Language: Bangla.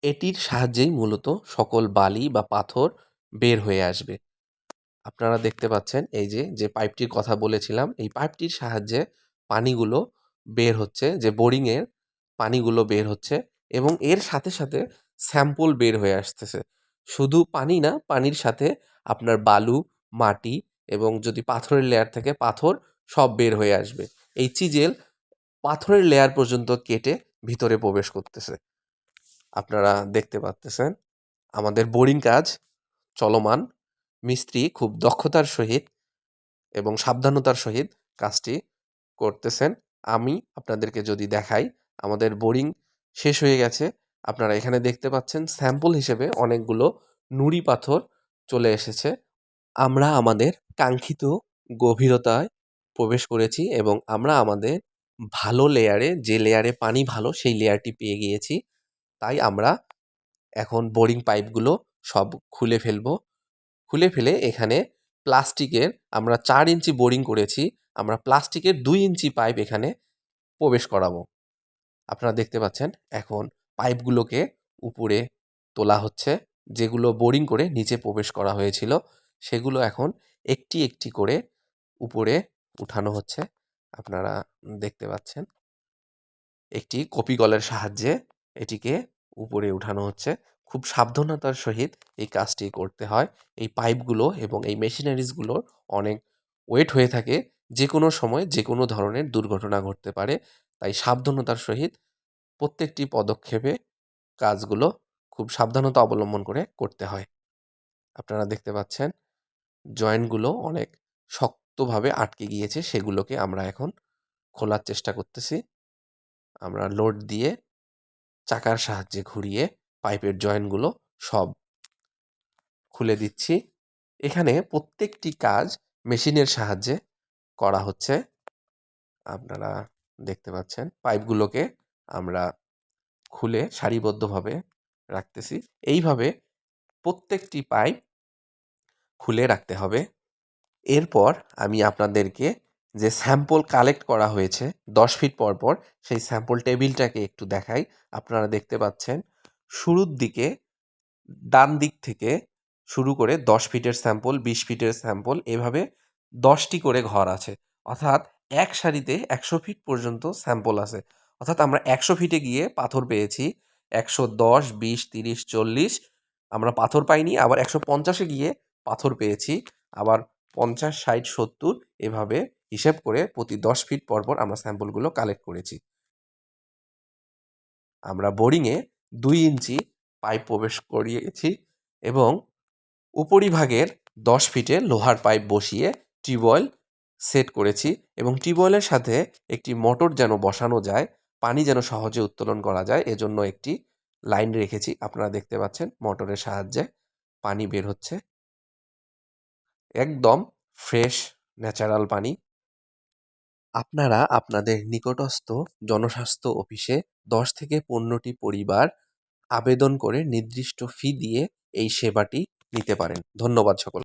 এটির সাহায্যেই মূলত সকল বালি বা পাথর বের হয়ে আসবে। আপনারা দেখতে পাচ্ছেন এই যে পাইপটির কথা বলেছিলাম, এই পাইপটির সাহায্যে পানিগুলো বের হচ্ছে, যে বোরিংয়ের পানিগুলো বের হচ্ছে এবং এর সাথে সাথে স্যাম্পল বের হয়ে আসতেছে। শুধু পানি না, পানির সাথে আপনার বালু, মাটি এবং যদি পাথরের লেয়ার থাকে পাথর সব বের হয়ে আসবে। এই চিজেল পাথরের লেয়ার পর্যন্ত কেটে ভিতরে প্রবেশ করতেছে। আপনারা দেখতে পাচ্তেছেন আমাদের বোরিং কাজ চলমান। মিস্ত্রি খুব দক্ষতার সহিত এবং সাবধানতার সহিত কাজটি করতেছেন। আমি আপনাদেরকে যদি দেখাই, আমাদের বোরিং শেষ হয়ে গেছে। আপনারা এখানে দেখতে পাচ্ছেন স্যাম্পল হিসেবে অনেকগুলো নুড়ি পাথর চলে এসেছে। আমরা আমাদের কাঙ্ক্ষিত গভীরতায় প্রবেশ করেছি এবং আমরা আমাদের ভালো লেয়ারে, যে লেয়ারে পানি ভালো সেই লেয়ারটি পেয়ে গিয়েছি। তাই আমরা এখন বোরিং পাইপগুলো সব খুলে ফেলবো। খুলে ফেলে এখানে প্লাস্টিকের, আমরা ৪ ইঞ্চি বোরিং করেছি, আমরা প্লাস্টিকের ২ ইঞ্চি পাইপ এখানে প্রবেশ করাবো। আপনারা দেখতে পাচ্ছেন এখন পাইপগুলোকে উপরে তোলা হচ্ছে। যেগুলো বোরিং করে নিচে প্রবেশ করা হয়েছিল সেগুলো এখন একটি একটি করে উপরে উঠানো হচ্ছে। আপনারা দেখতে পাচ্ছেন একটি কপিকলের সাহায্যে এটিকে উপরে উঠানো হচ্ছে। খুব সাবধানতার সহিত এই কাজটি করতে হয়। এই পাইপগুলো এবং এই মেশিনারিজগুলোর অনেক ওয়েট হয়ে থাকে। যেকোনো সময় যেকোনো ধরনের দুর্ঘটনা ঘটতে পারে। তাই সাবধানতার সহিত প্রত্যেকটি পদক্ষেপে কাজগুলো খুব সাবধানতা অবলম্বন করে করতে হয়। আপনারা দেখতে পাচ্ছেন জয়েন্টগুলো অনেক শক্তভাবে আটকে গিয়েছে, সেগুলোকে আমরা এখন খোলার চেষ্টা করতেছি। আমরা লোড দিয়ে চাকার সাহায্যে ঘুরিয়ে পাইপের জয়েন্টগুলো সব খুলে দিচ্ছি। এখানে প্রত্যেকটি কাজ মেশিনের সাহায্যে করা হচ্ছে। আপনারা দেখতে পাচ্ছেন পাইপগুলোকে আমরা খুলে সারিবদ্ধভাবে রাখতেছি। এইভাবে প্রত্যেকটি পাইপ খুলে রাখতে হবে। এরপর আমি আপনাদেরকে যে স্যাম্পল কালেক্ট করা হয়েছে ১০ ফিট পর পর, সেই স্যাম্পল টেবিলটাকে একটু দেখাই। আপনারা দেখতে পাচ্ছেন শুরুর দিকে ডান দিক থেকে শুরু করে ১০ ফিটের স্যাম্পল, ২০ ফিটের স্যাম্পল, এভাবে ১০টি করে ঘর আছে। অর্থাৎ এক সারিতে ১০০ ফিট পর্যন্ত স্যাম্পল আছে। অর্থাৎ আমরা ১০০ ফিটে গিয়ে পাথর পেয়েছি ১১০, ২০, ৩০, ৪০ আমরা পাথর পাইনি। আবার ১৫০ এ গিয়ে পাথর পেয়েছি। আবার ৫০, ৬০, ৭০ এভাবে হিসেব করে প্রতি ১০ ফিট পরপর আমরা স্যাম্পলগুলো কালেক্ট করেছি। আমরা বোরিংয়ে ২ ইঞ্চি পাইপ প্রবেশ করিয়েছি এবং উপরিভাগের ১০ ফিটে লোহার পাইপ বসিয়ে টিউবওয়েল সেট করেছি এবং টিউবওয়েলের সাথে একটি মোটর যেন বসানো যায়, পানি যেন সহজে উত্তোলন করা যায়, এজন্য একটি লাইন রেখেছি। আপনারা দেখতে পাচ্ছেন মোটরের সাহায্যে পানি বের হচ্ছে। একদম ফ্রেশ ন্যাচারাল পানি। আপনারা আপনাদের নিকটস্থ জনস্বাস্থ্য অফিসে ১০ থেকে ১৫টি পরিবার আবেদন করে নির্দিষ্ট ফি দিয়ে এই সেবাটি নিতে পারেন। ধন্যবাদ সকলকে।